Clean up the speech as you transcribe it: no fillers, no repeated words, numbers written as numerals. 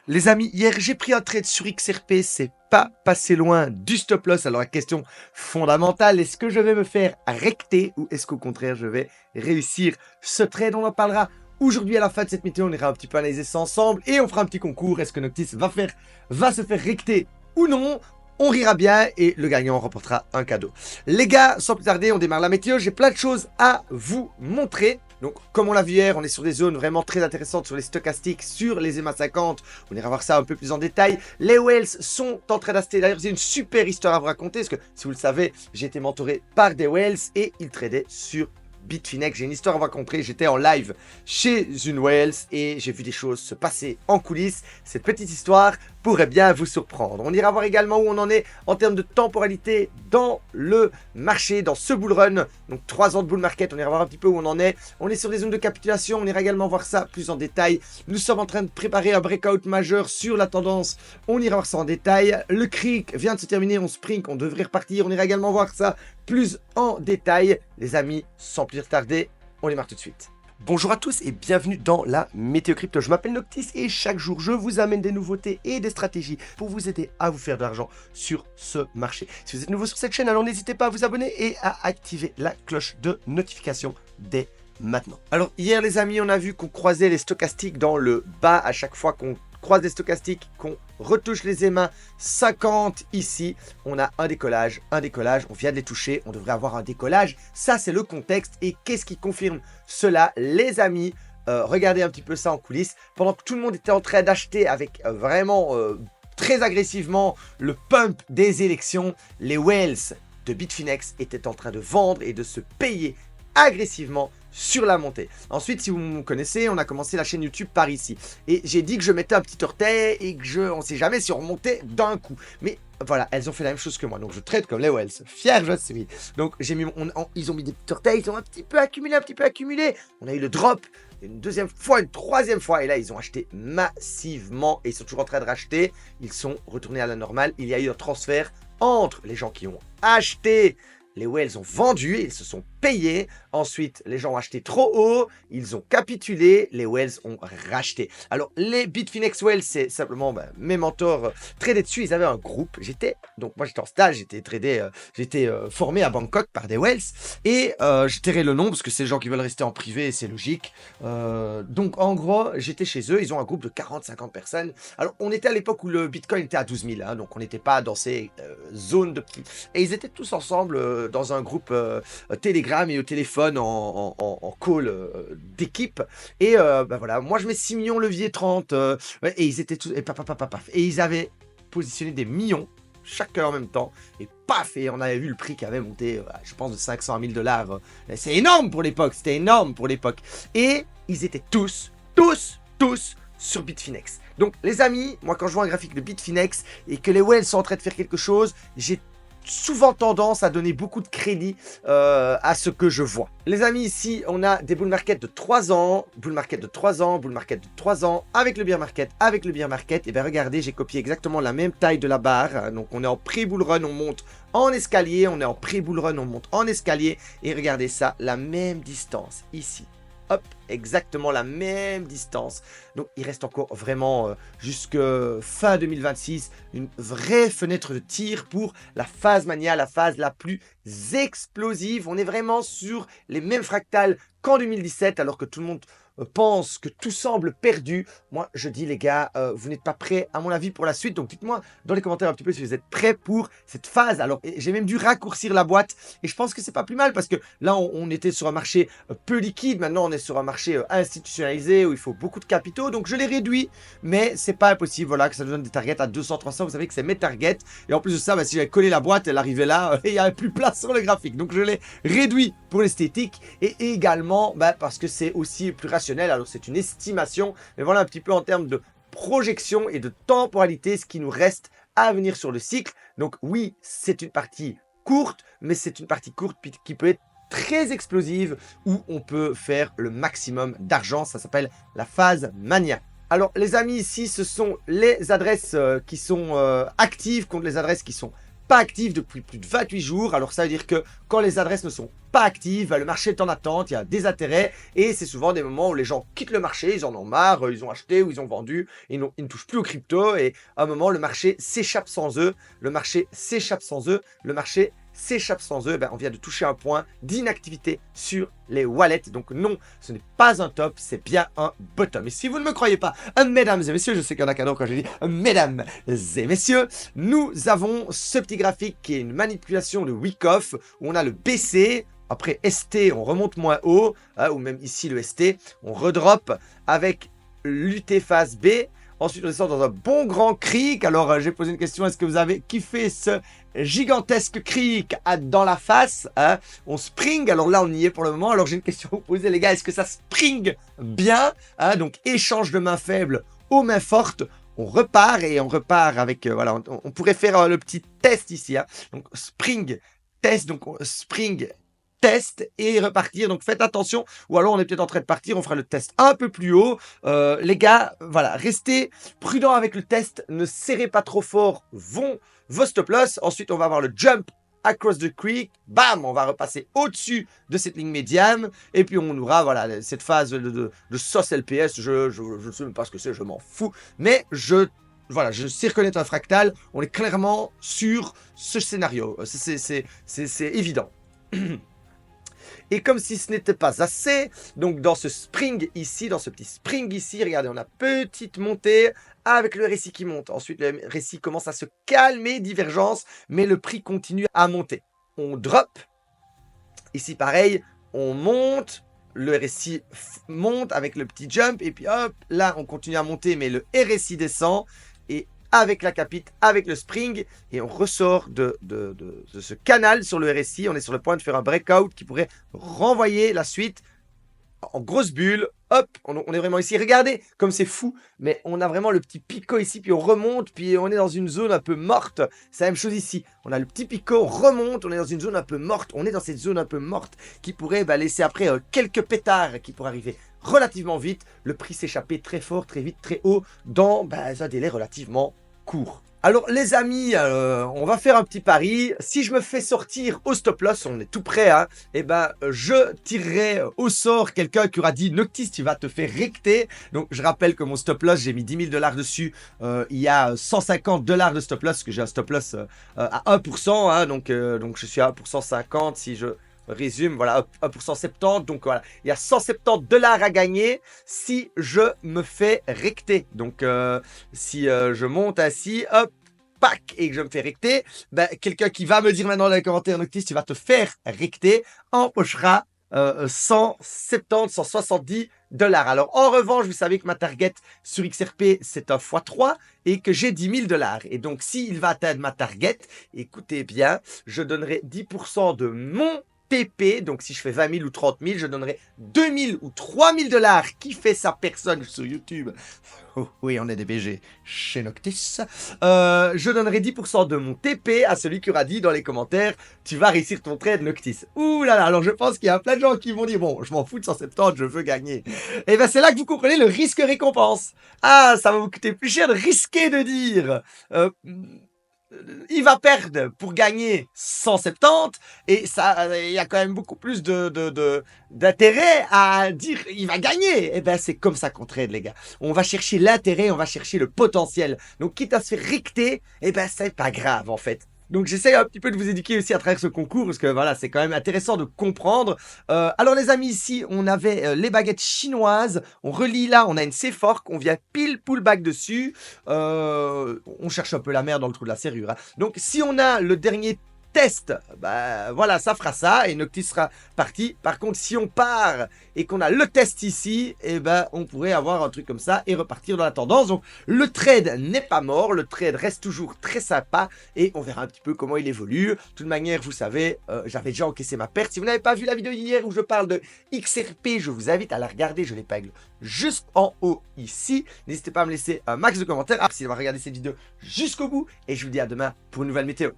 Les amis, hier j'ai pris un trade sur XRP, c'est pas passé loin du stop loss. Alors la question fondamentale, est-ce que je vais me faire recter ou est-ce qu'au contraire je vais réussir ce trade? On en parlera aujourd'hui à la fin de cette météo, on ira un petit peu analyser ça ensemble et on fera un petit concours. Est-ce que Noctis va se faire recter ou non? On rira bien et le gagnant remportera un cadeau. Les gars, sans plus tarder, on démarre la météo. J'ai plein de choses à vous montrer. Donc, comme on l'a vu hier, on est sur des zones vraiment très intéressantes sur les stochastiques, sur les EMA 50. On ira voir ça un peu plus en détail. Les whales sont en train d'acheter. D'ailleurs, j'ai une super histoire à vous raconter. Parce que, si vous le savez, j'ai été mentoré par des whales et ils tradaient sur Bitfinex. J'ai une histoire à vous raconter. J'étais en live chez une whales et j'ai vu des choses se passer en coulisses. Cette petite histoire pourrait bien vous surprendre. On ira voir également où on en est en termes de temporalité dans le marché, dans ce bull run. Donc 3 ans de bull market, on ira voir un petit peu où on en est. On est sur des zones de capitulation, on ira également voir ça plus en détail. Nous sommes en train de préparer un breakout majeur sur la tendance. On ira voir ça en détail. Le creek vient de se terminer, on sprint, on devrait repartir. On ira également voir ça plus en détail. Les amis, sans plus tarder, on démarre tout de suite. Bonjour à tous et bienvenue dans la Météo Crypto. Je m'appelle Noctis et chaque jour je vous amène des nouveautés et des stratégies pour vous aider à vous faire de l'argent sur ce marché. Si vous êtes nouveau sur cette chaîne, alors n'hésitez pas à vous abonner et à activer la cloche de notification dès maintenant. Alors hier les amis, on a vu qu'on croisait les stochastiques dans le bas à chaque fois qu'on croise des stochastiques, qu'on retouche les EMA 50 ici, on a un décollage, on vient de les toucher, on devrait avoir un décollage, ça c'est le contexte. Et qu'est-ce qui confirme cela les amis? Regardez un petit peu ça en coulisses, pendant que tout le monde était en train d'acheter avec vraiment très agressivement le pump des élections, les whales de Bitfinex étaient en train de vendre et de se payer agressivement sur la montée. Ensuite, si vous me connaissez, on a commencé la chaîne YouTube par ici. Et j'ai dit que je mettais un petit orteil et que on sait jamais si on remontait d'un coup. Mais voilà, elles ont fait la même chose que moi. Donc je trade comme les whales. Fier, je suis. Donc j'ai mis, ils ont mis des petits orteils, ils ont un petit peu accumulé, On a eu le drop une deuxième fois, une troisième fois. Et là, ils ont acheté massivement et ils sont toujours en train de racheter. Ils sont retournés à la normale. Il y a eu un transfert entre les gens qui ont acheté. Les whales ont vendu, ils se sont payés. Ensuite, les gens ont acheté trop haut, ils ont capitulé, les whales ont racheté. Alors, les Bitfinex whales, c'est simplement mes mentors tradaient dessus. Ils avaient un groupe. Moi, j'étais en stage, j'étais formé à Bangkok par des whales. Et j'ai terré le nom parce que c'est les gens qui veulent rester en privé, c'est logique. Donc, en gros, j'étais chez eux. Ils ont un groupe de 40-50 personnes. Alors, on était à l'époque où le Bitcoin était à 12 000. Hein, donc, on n'était pas dans ces zones de prix. Et ils étaient tous ensemble dans un groupe Telegram et au téléphone en call d'équipe. Et voilà, moi je mets 6 millions levier 30 et ils étaient tous et ils avaient positionné des millions chacun en même temps et paf, et on avait vu le prix qui avait monté je pense de 500 à 1000 $. C'est énorme pour l'époque, c'était énorme pour l'époque. Et ils étaient tous sur Bitfinex. Donc les amis, moi quand je vois un graphique de Bitfinex et que les whales sont en train de faire quelque chose, j'ai souvent tendance à donner beaucoup de crédit à ce que je vois. Les amis, ici, on a des bull market de 3 ans, bull market de 3 ans, bull market de 3 ans, avec le bear market, Et bien regardez, j'ai copié exactement la même taille de la barre. Donc on est en pré-bull run, on monte en escalier, on est en pré-bull run, on monte en escalier. Et regardez ça, la même distance ici. Hop, exactement la même distance. Donc il reste encore vraiment jusque fin 2026 une vraie fenêtre de tir pour la phase mania, la phase la plus explosive. On est vraiment sur les mêmes fractales qu'en 2017 alors que tout le monde pense que tout semble perdu. Moi je dis les gars, vous n'êtes pas prêts à mon avis pour la suite, donc dites-moi dans les commentaires un petit peu si vous êtes prêts pour cette phase. Alors j'ai même dû raccourcir la boîte et je pense que c'est pas plus mal parce que là on était sur un marché peu liquide, maintenant on est sur un marché institutionnalisé où il faut beaucoup de capitaux, donc je l'ai réduit, mais c'est pas impossible, voilà, que ça nous donne des targets à 200-300, vous savez que c'est mes targets, et en plus de ça, si j'avais collé la boîte, elle arrivait là, et il n'y avait plus place sur le graphique, donc je l'ai réduit pour l'esthétique, et également parce que c'est aussi plus rationnel. Alors c'est une estimation, mais voilà un petit peu en termes de projection et de temporalité, ce qui nous reste à venir sur le cycle. Donc oui, c'est une partie courte, mais c'est une partie courte qui peut être très explosive où on peut faire le maximum d'argent. Ça s'appelle la phase mania. Alors les amis, ici ce sont les adresses qui sont actives contre les adresses qui sont pas active depuis plus de 28 jours. Alors ça veut dire que quand les adresses ne sont pas actives, le marché est en attente, il y a des intérêts et c'est souvent des moments où les gens quittent le marché, ils en ont marre, ils ont acheté ou ils ont vendu, ils ne touchent plus aux cryptos et à un moment le marché s'échappe sans eux, le marché s'échappe sans eux, le marché s'échappe sans eux, on vient de toucher un point d'inactivité sur les wallets. Donc non, ce n'est pas un top, c'est bien un bottom. Et si vous ne me croyez pas, mesdames et messieurs, je sais qu'il y en a qu'un quand j'ai dit mesdames et messieurs, nous avons ce petit graphique qui est une manipulation de Wyckoff où on a le BC. Après ST, on remonte moins haut, ou même ici le ST, on redrop avec l'UT phase B. Ensuite, on descend dans un bon grand cric. Alors, j'ai posé une question. Est-ce que vous avez kiffé ce gigantesque cric dans la face, On spring. Alors là, on y est pour le moment. Alors, j'ai une question à vous poser, les gars. Est-ce que ça spring bien, Donc, échange de mains faibles aux mains fortes. On repart et on repart avec... voilà, on pourrait faire le petit test ici. Donc, spring, test. Donc, spring, test et repartir. Donc faites attention, ou alors on est peut-être en train de partir, on fera le test un peu plus haut. Les gars, voilà, restez prudents avec le test, ne serrez pas trop fort vos stop loss. Ensuite, on va avoir le jump across the creek, bam, on va repasser au-dessus de cette ligne médiane, et puis on aura, voilà, cette phase de sauce LPS, je ne sais même pas ce que c'est, je m'en fous, mais voilà, je sais reconnaître un fractal, on est clairement sur ce scénario, c'est évident. Et comme si ce n'était pas assez, donc dans ce spring ici, dans ce petit spring ici, regardez, on a petite montée avec le RSI qui monte. Ensuite, le RSI commence à se calmer, divergence, mais le prix continue à monter. On drop. Ici, pareil, on monte. Le RSI monte avec le petit jump. Et puis hop, là, on continue à monter, mais le RSI descend. Et avec la capite, avec le spring, et on ressort de ce canal sur le RSI. On est sur le point de faire un breakout qui pourrait renvoyer la suite en grosse bulle. Hop, on est vraiment ici. Regardez comme c'est fou, mais on a vraiment le petit picot ici, puis on remonte, puis on est dans une zone un peu morte. C'est la même chose ici. On a le petit picot, on remonte, on est dans une zone un peu morte. On est dans cette zone un peu morte qui pourrait laisser après quelques pétards qui pourraient arriver relativement vite. Le prix s'échapper très fort, très vite, très haut dans un délai relativement court. Alors les amis, on va faire un petit pari. Si je me fais sortir au stop loss, on est tout prêt, je tirerai au sort quelqu'un qui aura dit Noctis, tu vas te faire recter. Donc je rappelle que mon stop loss, j'ai mis 10 000 $ dessus. Il y a 150 $ de stop loss, parce que j'ai un stop loss à 1%, donc je suis à 1% 50 si je résume, voilà, 1% 70, donc voilà, il y a 170 $ à gagner si je me fais recter. Donc si je monte ainsi, hop, pack, et que je me fais recter, quelqu'un qui va me dire maintenant dans les commentaires, Noctis, tu vas te faire recter, empochera 170, 170 $. Alors en revanche, vous savez que ma target sur XRP c'est un x3 et que j'ai 10 000 $. Et donc s'il va atteindre ma target, écoutez bien, je donnerai 10% de mon TP, donc si je fais 20 000 ou 30 000, je donnerai 2 000 ou 3 000 $. Qui fait sa personne sur YouTube? Oh, oui, on est des BG chez Noctis. Je donnerai 10% de mon TP à celui qui aura dit dans les commentaires « Tu vas réussir ton trade, Noctis ». Ouh là là, alors je pense qu'il y a plein de gens qui vont dire « Bon, je m'en fous de 170, je veux gagner ». Et bien c'est là que vous comprenez le risque-récompense. Ah, ça va vous coûter plus cher de risquer de dire il va perdre pour gagner 170 et ça, il y a quand même beaucoup plus d'intérêt à dire il va gagner. Et ben c'est comme ça qu'on trade, les gars. On va chercher l'intérêt, on va chercher le potentiel. Donc quitte à se faire recter, et ben c'est pas grave en fait. Donc j'essaie un petit peu de vous éduquer aussi à travers ce concours, parce que voilà, c'est quand même intéressant de comprendre. Alors les amis, ici, on avait les baguettes chinoises, on relie là, on a une C-Fork, on vient pile pullback dessus. On cherche un peu la mer dans le trou de la serrure. Donc si on a le dernier test, voilà, ça fera ça et Noctis sera parti. Par contre, si on part et qu'on a le test ici, on pourrait avoir un truc comme ça et repartir dans la tendance. Donc le trade n'est pas mort, le trade reste toujours très sympa et on verra un petit peu comment il évolue. De toute manière, vous savez, j'avais déjà encaissé ma perte. Si vous n'avez pas vu la vidéo d'hier où je parle de XRP, je vous invite à la regarder, je l'épingle juste en haut ici. N'hésitez pas à me laisser un max de commentaires, si vous avez regardé cette vidéo jusqu'au bout et je vous dis à demain pour une nouvelle météo.